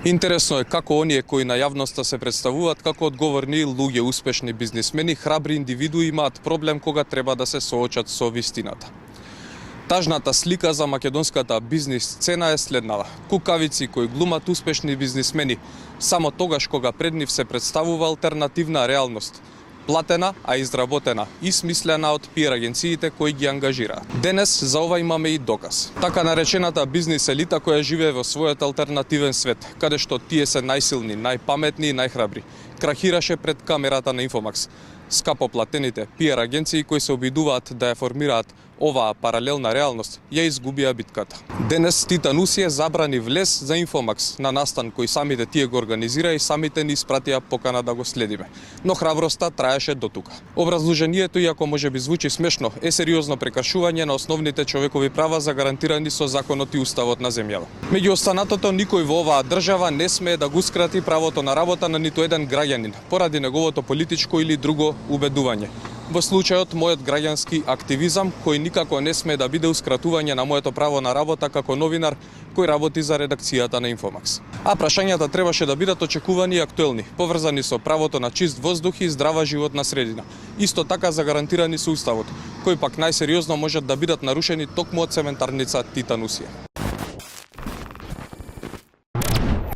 Интересно е како оние кои на јавноста се представуваат како одговорни луѓе, успешни бизнисмени, храбри индивидуи имаат проблем кога треба да се соочат со вистината. Тажната слика за македонската бизнис сцена е следнава. Кукавици кои глумат успешни бизнисмени само тогаш кога пред нив се представува алтернативна реалност, платена, а изработена и смислена од пиар агенциите кои ги ангажираат. Денес за ова имаме и доказ. Така наречената бизнис елита која живее во својот алтернативен свет, каде што тие се најсилни, најпаметни и најхрабри, крахираше пред камерата на Инфомакс. Скапо платените пиар агенции кои се обидуваат да ја формираат оваа паралелна реалност, ја изгубија битката. Денес Титанусија забрани влез за Инфомакс на настан кој самите тие го организира и самите ни испратија покана да го следиме. Но храброста траеше до тука. Образложението, иако може би звучи смешно, е сериозно прекршување на основните човекови права загарантирани со законот и уставот на земјава. Меѓу останатото, никој во оваа држава не смее да го ускрати правото на работа на ниту еден граѓанин поради неговото политичко или друго убедување. Во случајот, мојот граѓански активизам, кој никако не смее да бидеускратување на моето право на работа како новинар кој работи за редакцијата на Инфомакс. А прашањата требаше да бидат очекувани и актуелни, поврзани со правото на чист воздух и здрава животна средина. Исто така загарантирани со уставот, кој пак најсериозно можат да бидат нарушени токму од цементарница Титанусија.